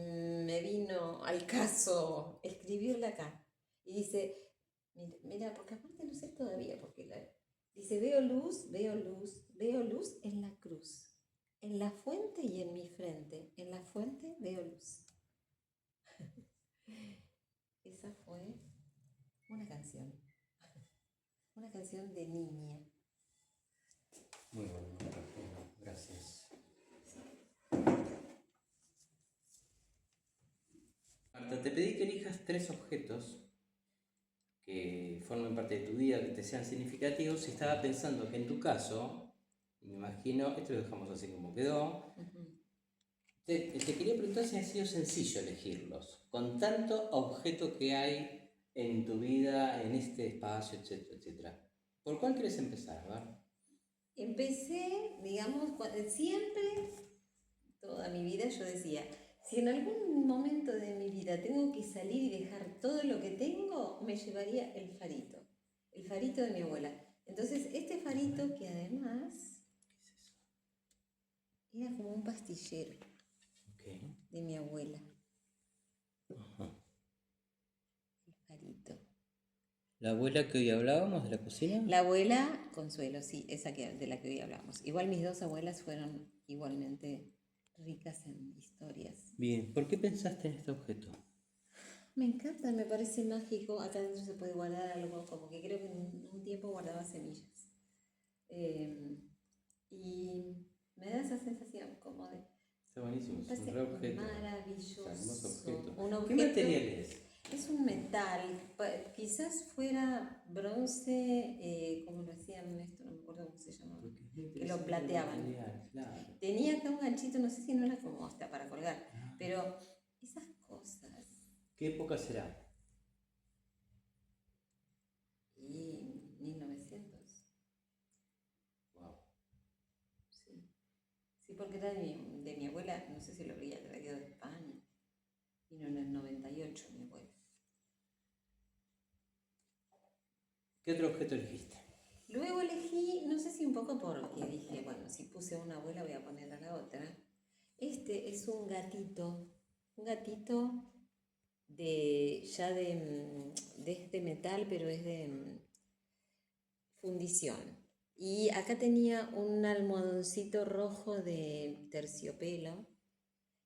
me vino al caso escribirla acá. Y dice, mira, porque aparte no sé todavía, dice, veo luz, veo luz, veo luz en la cruz, en la fuente y en mi frente, en la fuente veo luz. Esa fue una canción de niña. Muy bueno, gracias. Marta, te pedí que elijas 3 objetos que formen parte de tu vida, que te sean significativos, y estaba pensando que en tu caso, me imagino, esto lo dejamos así como quedó. Ujú. Te quería preguntar si ha sido sencillo elegirlos, con tanto objeto que hay en tu vida, en este espacio, etcétera, etcétera. ¿Por cuál quieres empezar? A ver. Empecé, digamos, siempre, toda mi vida yo decía, si en algún momento de mi vida tengo que salir y dejar todo lo que tengo, me llevaría el farito de mi abuela. Entonces, este farito que además era como un pastillero Ok. de mi abuela, Ajá. el farito. ¿La abuela que hoy hablábamos de la cocina? La abuela Consuelo, sí, esa de la que hoy hablamos. Igual mis dos abuelas fueron igualmente ricas en historias. Bien, ¿por qué pensaste en este objeto? Me encanta, me parece mágico. Acá adentro se puede guardar algo, como que creo que en un tiempo guardaba semillas. Y me da esa sensación como de... Está buenísimo, Me es un parece re objeto. maravilloso. Hermoso objeto. Un ¿Qué objeto, material es? es un metal, quizás fuera bronce, como lo hacían esto, no me acuerdo cómo se llamaba, Porque es muy que lo interesante el plateaban. material, claro. Tenía acá un ganchito, no sé si no era como hasta para colgar, Ah. pero esas cosas. ¿Qué época será? Y 1900, Wow. sí. Sí, porque era de mi abuela, no sé si lo habría traído de España. Vino en el 98 mi abuela. ¿Qué otro objeto elegiste? Luego elegí, no sé si un poco porque dije, bueno, si puse a una abuela voy a poner a la otra. Este es un gatito ya de este metal, pero es de fundición. Y acá tenía un almohadoncito rojo de terciopelo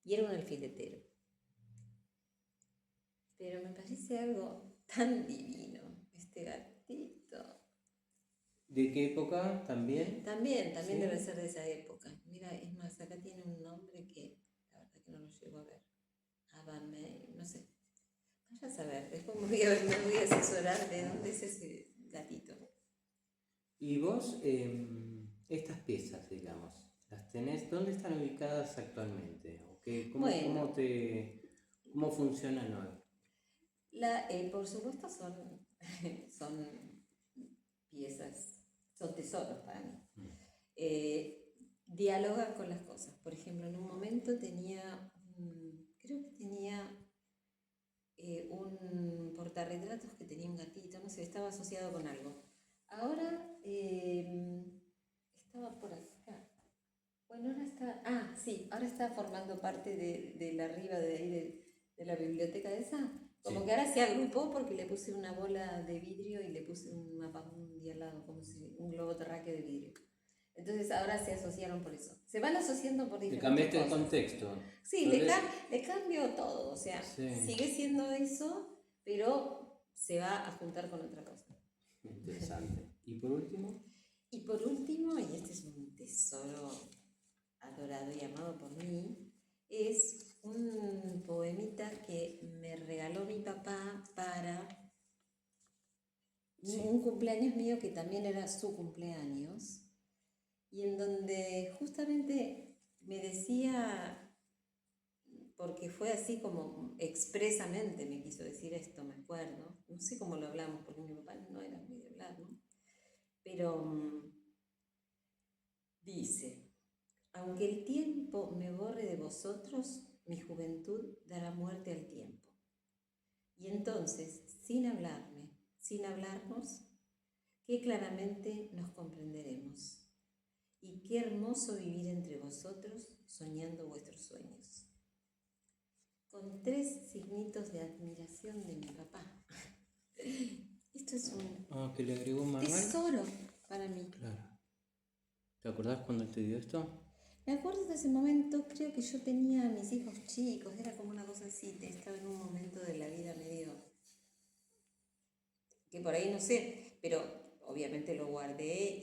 y era un alfiletero. Pero me parece algo tan divino, este gatito. ¿De qué época también? También ¿Sí? debe ser de esa época. Mira, es más, acá tiene un nombre que la verdad que no lo llego a ver. Abamey, no sé. Vaya a saber, después me voy a asesorar de dónde es ese gatito. ¿Y vos, estas piezas, digamos, las tenés, dónde están ubicadas actualmente? ¿O Bueno. ¿Cómo funcionan hoy? Por supuesto son piezas, son tesoros para mí. Dialogan con las cosas. Por ejemplo, en un momento creo que tenía un portarretratos que tenía un gatito, no sé, estaba asociado con algo. Ahora estaba por acá. Bueno, ahora está formando parte del arriba de ahí de la biblioteca esa. Como Sí. que ahora se agrupó porque le puse una bola de vidrio y le puse un mapamundi al lado, como si un globo terráqueo de vidrio. Entonces ahora se asociaron por eso. Se van asociando por Le diferentes cambiaste el cosas. contexto. Sí, le cambio todo. O sea, Sí. sigue siendo eso, pero se va a juntar con otra cosa. Interesante. ¿Y por último? Y por último, y este es un tesoro adorado y amado por mí, es un poemita que me regaló mi papá para un cumpleaños mío que también era su cumpleaños, y en donde justamente me decía, porque fue así como expresamente me quiso decir esto, me acuerdo, no sé cómo lo hablamos, porque mi papá no era muy de hablar, ¿no? Pero dice... Aunque el tiempo me borre de vosotros, mi juventud dará muerte al tiempo. Y entonces, sin hablarnos, qué claramente nos comprenderemos. Y qué hermoso vivir entre vosotros soñando vuestros sueños. Con 3 signitos de admiración de mi papá. Esto es un Que le agregó un manual. tesoro para mí. Claro. ¿Te acordás cuando él te dio esto? Me acuerdo de ese momento, creo que yo tenía a mis hijos chicos, era como una cosa así, estaba en un momento de la vida medio, que por ahí no sé, pero obviamente lo guardé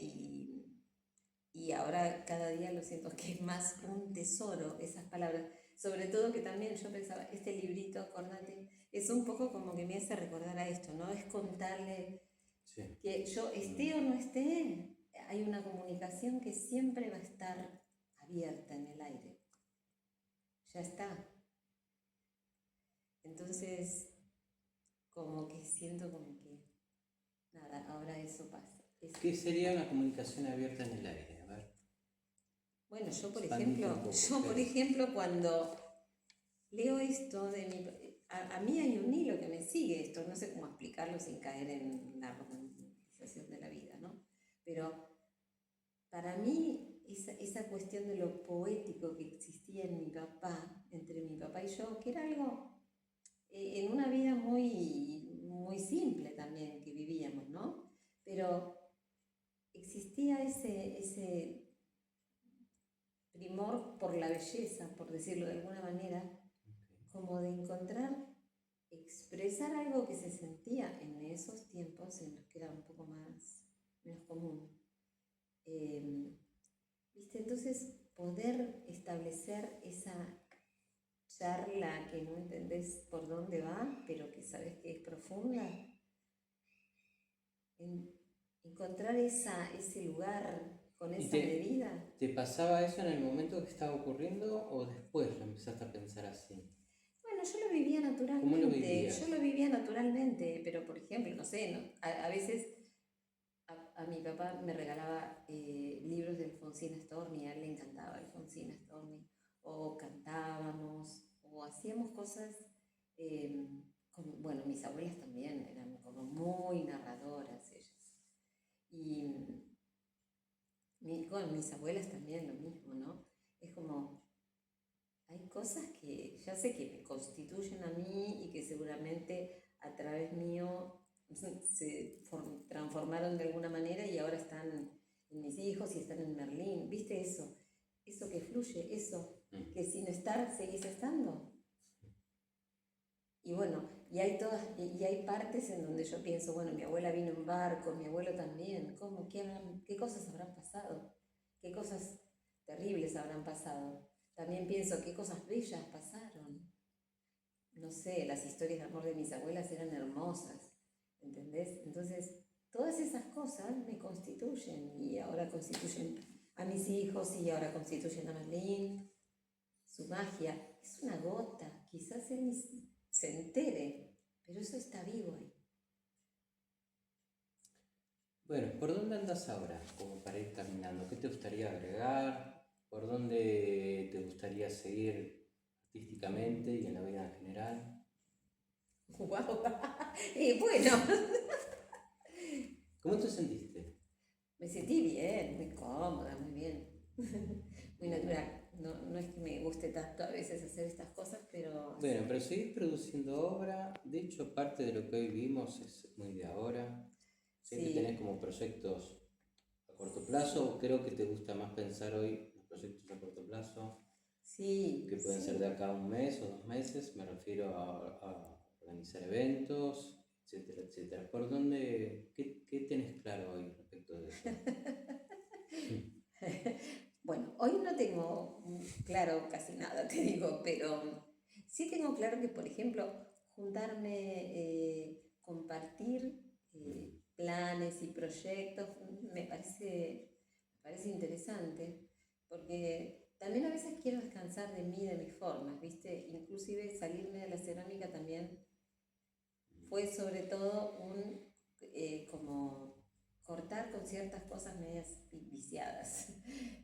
y ahora cada día lo siento que es más un tesoro esas palabras. Sobre todo que también yo pensaba, este librito, acordate, es un poco como que me hace recordar a esto, ¿no? Es contarle Sí. que yo esté o no esté, hay una comunicación que siempre va a estar abierta en el aire. Ya está. Entonces, como que siento como que, nada, ahora eso pasa. ¿Qué sería una comunicación abierta en el aire? A ver. Bueno, yo por Expandite un poco, ejemplo, cuando leo esto de a mí hay un hilo que me sigue esto, no sé cómo explicarlo sin caer en la romantización de la vida, ¿no? Pero para mí esa cuestión de lo poético que existía en mi papá, entre mi papá y yo, que era algo en una vida muy, muy simple también que vivíamos, ¿no? Pero existía ese primor por la belleza, por decirlo de alguna manera, como de encontrar, expresar algo que se sentía en esos tiempos en los que era un poco menos común. ¿Viste? Entonces, poder establecer esa charla que no entendés por dónde va, pero que sabes que es profunda, encontrar ese lugar con esa medida. ¿Te pasaba eso en el momento que estaba ocurriendo o después lo empezaste a pensar así? Bueno, yo lo vivía naturalmente. ¿Cómo lo vivías? Yo lo vivía naturalmente, pero por ejemplo, no sé, a veces a mi papá me regalaba libros de Alfonsina Storni, a él le encantaba Alfonsina Storni, o cantábamos, o hacíamos cosas, bueno, mis abuelas también eran como muy narradoras ellas. Y con mis abuelas también lo mismo, ¿no? Es como, hay cosas que ya sé que me constituyen a mí y que seguramente a través mío se transformaron de alguna manera y ahora están en mis hijos y están en Merlín. ¿Viste eso? Eso que fluye, eso que sin estar seguís estando. Y bueno, y hay partes en donde yo pienso, bueno, mi abuela vino en barco, mi abuelo también, ¿cómo? ¿Qué cosas habrán pasado? ¿Qué cosas terribles habrán pasado? También pienso, ¿qué cosas bellas pasaron? No sé, las historias de amor de mis abuelas eran hermosas, ¿entendés? Entonces, todas esas cosas me constituyen y ahora constituyen a mis hijos y ahora constituyen a Marlene, su magia. Es una gota, quizás él se entere, pero eso está vivo ahí. Bueno, ¿por dónde andas ahora? Como para ir caminando. ¿Qué te gustaría agregar? ¿Por dónde te gustaría seguir artísticamente y en la vida en general? ¡Wow! Bueno, ¿Cómo te sentiste? me sentí bien, muy cómoda, muy bien, muy natural. No es que me guste tanto a veces hacer estas cosas, pero... Bueno, pero seguís produciendo obra. De hecho, parte de lo que hoy vimos es muy de ahora. Sé que tenés como proyectos a corto plazo. Creo que te gusta más pensar hoy los proyectos a corto plazo. Sí. Que pueden ser de acá a un mes o 2 meses. Me refiero a organizar eventos, etcétera, etcétera. ¿Por dónde, qué tenés claro hoy respecto de eso? Bueno, hoy no tengo claro casi nada, te digo, pero sí tengo claro que, por ejemplo, juntarme, compartir planes y proyectos, me parece interesante, porque también a veces quiero descansar de mí, de mis formas, ¿viste? Inclusive salirme de la cerámica también fue sobre todo como cortar con ciertas cosas medias viciadas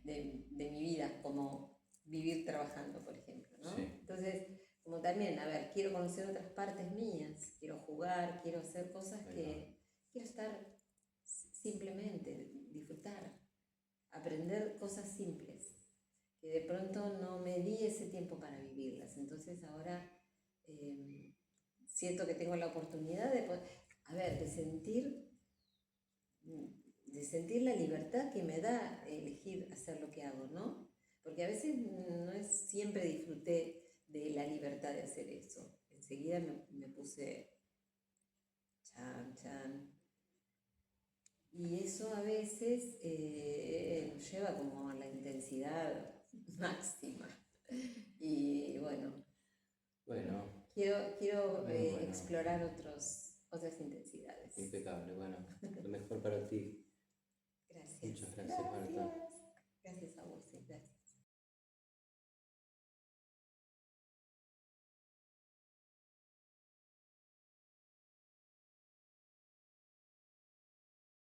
de mi vida, como vivir trabajando, por ejemplo, ¿no? Sí. Entonces, como también, a ver, quiero conocer otras partes mías, quiero jugar, quiero hacer cosas que quiero estar simplemente, disfrutar, aprender cosas simples, que de pronto no me di ese tiempo para vivirlas. Entonces ahora siento que tengo la oportunidad de poder, de sentir la libertad que me da elegir hacer lo que hago, ¿no? Porque a veces no es siempre disfruté de la libertad de hacer eso. Enseguida me puse chan. Y eso a veces nos lleva como a la intensidad máxima. Y bueno, quiero explorar otras intensidades. Impecable, bueno, lo mejor para ti. Gracias. Muchas gracias, Marta.